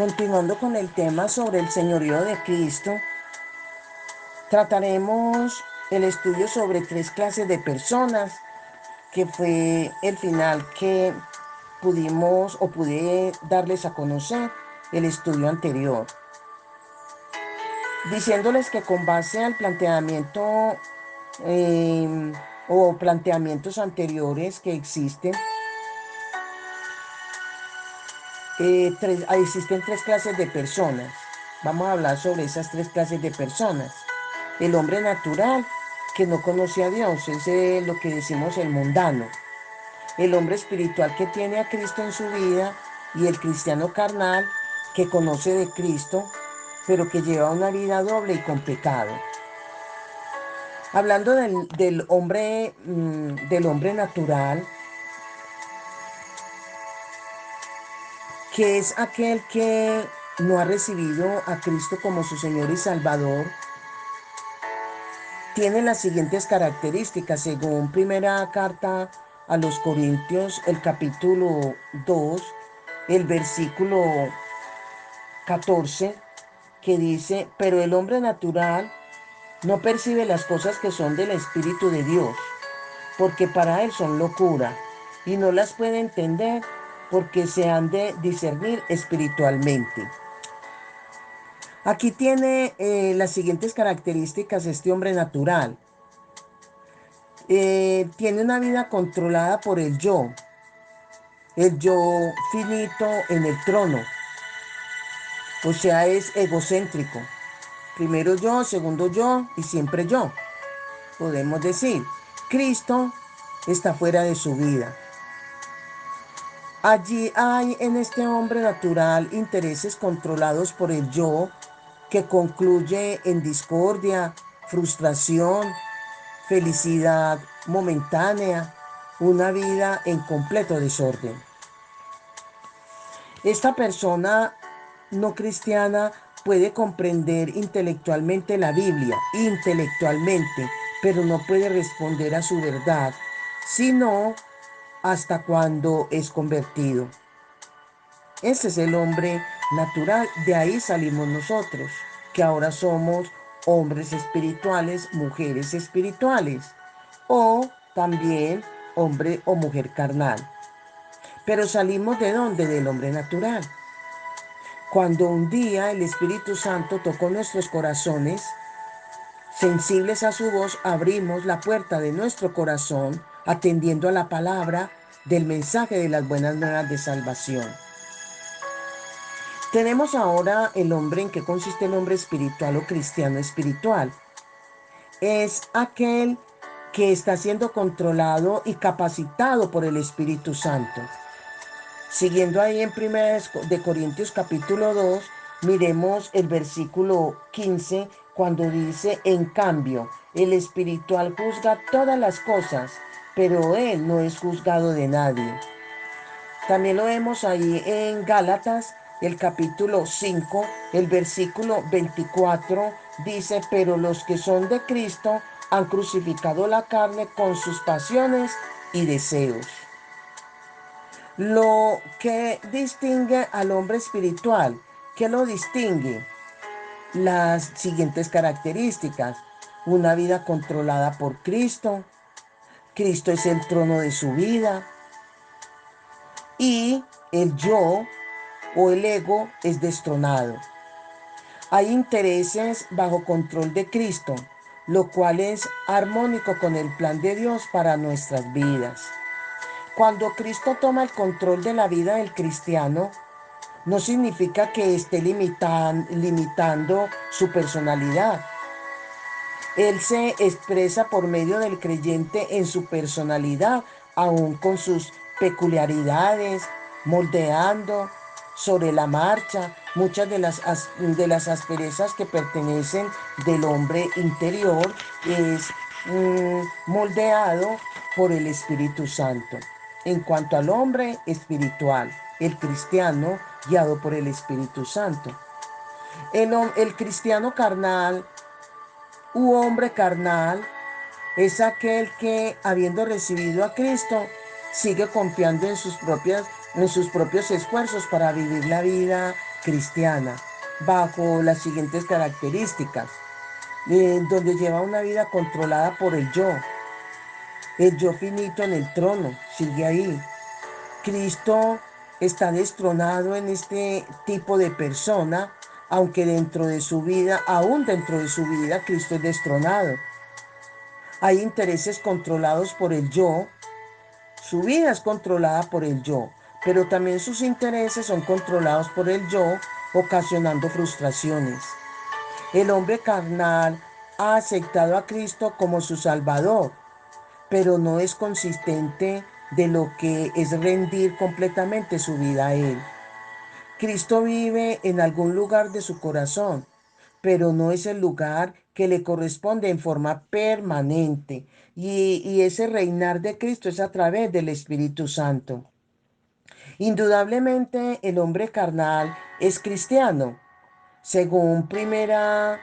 Continuando con el tema sobre el señorío de Cristo, trataremos el estudio sobre 3 clases de personas, que fue el final que pudimos o pude darles a conocer el estudio anterior, diciéndoles que con base al planteamiento eh, o planteamientos anteriores que existen, existen 3 clases de personas. Vamos a hablar sobre esas 3 clases de personas. El hombre natural, que no conoce a Dios, es lo que decimos el mundano. El hombre espiritual, que tiene a Cristo en su vida, y el cristiano carnal, que conoce de Cristo, pero que lleva una vida doble y con pecado. Hablando del hombre natural, que es aquel que no ha recibido a Cristo como su Señor y Salvador, tiene las siguientes características según primera carta a los Corintios, el capítulo 2, el versículo 14, que dice: pero el hombre natural no percibe las cosas que son del Espíritu de Dios, porque para él son locura, y no las puede entender, porque se han de discernir espiritualmente. Aquí tiene las siguientes características este hombre natural. Tiene una vida controlada por el yo finito en el trono, o sea, es egocéntrico. Primero yo, segundo yo y siempre yo. Podemos decir, Cristo está fuera de su vida. Allí hay en este hombre natural intereses controlados por el yo, que concluye en discordia, frustración, felicidad momentánea, una vida en completo desorden. Esta persona no cristiana puede comprender intelectualmente la Biblia, pero no puede responder a su verdad, sino hasta cuando es convertido. Ese es el hombre natural, de ahí salimos nosotros, que ahora somos hombres espirituales, mujeres espirituales, o también hombre o mujer carnal. Pero salimos ¿de dónde? Del hombre natural. Cuando un día el Espíritu Santo tocó nuestros corazones, sensibles a su voz, abrimos la puerta de nuestro corazón, atendiendo a la palabra del mensaje de las buenas nuevas de salvación. Tenemos ahora el hombre. ¿En qué consiste el hombre espiritual o cristiano espiritual? Es aquel que está siendo controlado y capacitado por el Espíritu Santo. Siguiendo ahí en 1 Corintios capítulo 2, miremos el versículo 15, cuando dice: en cambio, el espiritual juzga todas las cosas, pero él no es juzgado de nadie. También lo vemos ahí en Gálatas, el capítulo 5, el versículo 24, dice: pero los que son de Cristo han crucificado la carne con sus pasiones y deseos. Lo que distingue al hombre espiritual, ¿qué lo distingue? Las siguientes características: una vida controlada por Cristo, Cristo es el trono de su vida, y el yo o el ego es destronado. Hay intereses bajo control de Cristo, lo cual es armónico con el plan de Dios para nuestras vidas. Cuando Cristo toma el control de la vida del cristiano, no significa que esté limitando su personalidad. Él se expresa por medio del creyente en su personalidad, aún con sus peculiaridades, moldeando sobre la marcha muchas de las asperezas que pertenecen del hombre interior, es moldeado por el Espíritu Santo. En cuanto al hombre espiritual, el cristiano guiado por el Espíritu Santo. El cristiano carnal u hombre carnal es aquel que, habiendo recibido a Cristo, sigue confiando en sus propios esfuerzos para vivir la vida cristiana bajo las siguientes características, donde lleva una vida controlada por el yo finito en el trono, sigue ahí. Cristo está destronado en este tipo de persona, aunque dentro de su vida, aún dentro de su vida, Cristo es destronado. Hay intereses controlados por el yo, su vida es controlada por el yo, pero también sus intereses son controlados por el yo, ocasionando frustraciones. El hombre carnal ha aceptado a Cristo como su Salvador, pero no es consistente de lo que es rendir completamente su vida a Él. Cristo vive en algún lugar de su corazón, pero no es el lugar que le corresponde en forma permanente. Y ese reinar de Cristo es a través del Espíritu Santo. Indudablemente el hombre carnal es cristiano. Según primera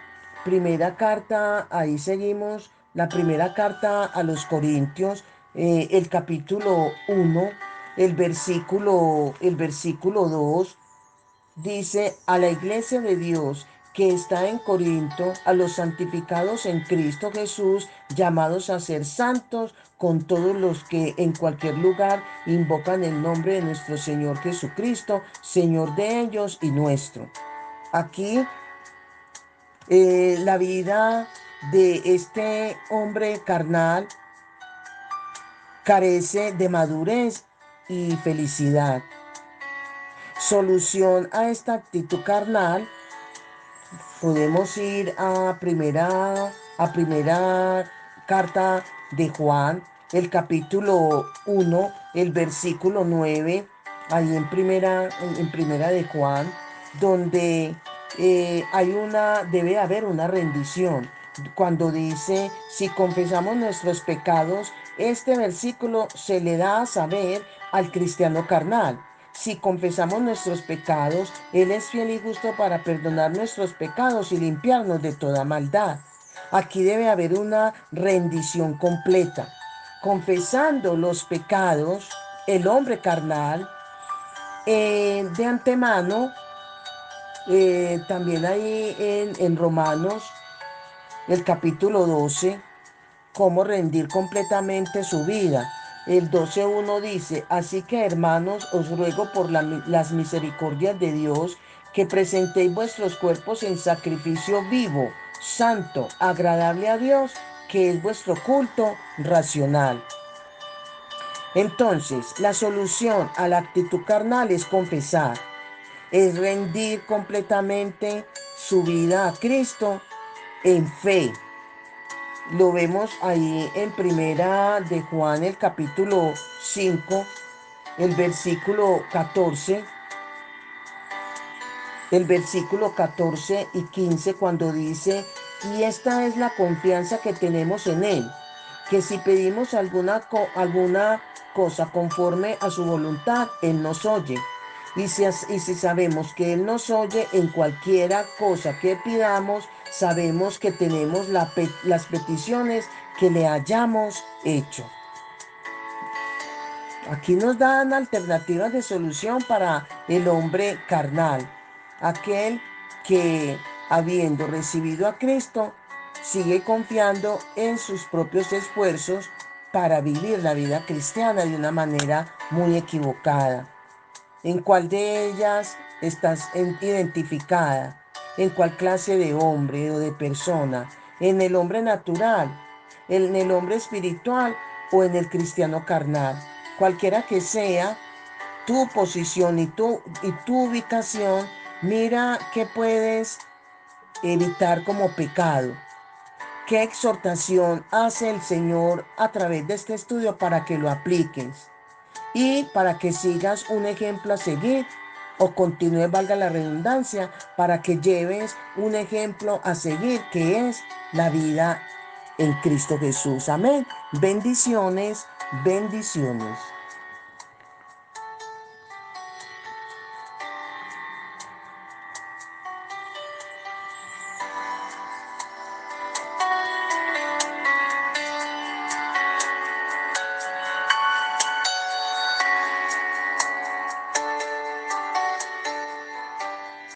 carta, ahí seguimos, la primera carta a los Corintios, el capítulo 1, el versículo 2, dice: a la iglesia de Dios que está en Corinto, a los santificados en Cristo Jesús, llamados a ser santos, con todos los que en cualquier lugar invocan el nombre de nuestro Señor Jesucristo, Señor de ellos y nuestro. Aquí la vida de este hombre carnal carece de madurez y felicidad. Solución a esta actitud carnal, podemos ir a primera carta de Juan, el capítulo 1, el versículo 9, ahí en primera de Juan, donde debe haber una rendición. Cuando dice: si confesamos nuestros pecados, este versículo se le da a saber al cristiano carnal. Si confesamos nuestros pecados, Él es fiel y justo para perdonar nuestros pecados y limpiarnos de toda maldad. Aquí debe haber una rendición completa. Confesando los pecados, el hombre carnal, de antemano, también ahí en Romanos, el capítulo 12, cómo rendir completamente su vida. El 12:1 dice: así que, hermanos, os ruego por las misericordias de Dios, que presentéis vuestros cuerpos en sacrificio vivo, santo, agradable a Dios, que es vuestro culto racional. Entonces, la solución a la actitud carnal es confesar, es rendir completamente su vida a Cristo en fe. Lo vemos ahí en primera de Juan, el capítulo 5, el versículo 14, y 15, cuando dice: y esta es la confianza que tenemos en Él, que si pedimos alguna cosa conforme a su voluntad, Él nos oye. Y si sabemos que Él nos oye en cualquiera cosa que pidamos, sabemos que tenemos las peticiones que le hayamos hecho. Aquí nos dan alternativas de solución para el hombre carnal, aquel que, habiendo recibido a Cristo, sigue confiando en sus propios esfuerzos para vivir la vida cristiana de una manera muy equivocada. ¿En cuál de ellas estás identificada? ¿En cuál clase de hombre o de persona? ¿En el hombre natural, en el hombre espiritual o en el cristiano carnal? Cualquiera que sea tu posición y tu ubicación, mira qué puedes evitar como pecado. ¿Qué exhortación hace el Señor a través de este estudio para que lo apliques y para que sigas un ejemplo a seguir, o continúes, valga la redundancia, para que lleves un ejemplo a seguir, que es la vida en Cristo Jesús? Amén. Bendiciones, bendiciones.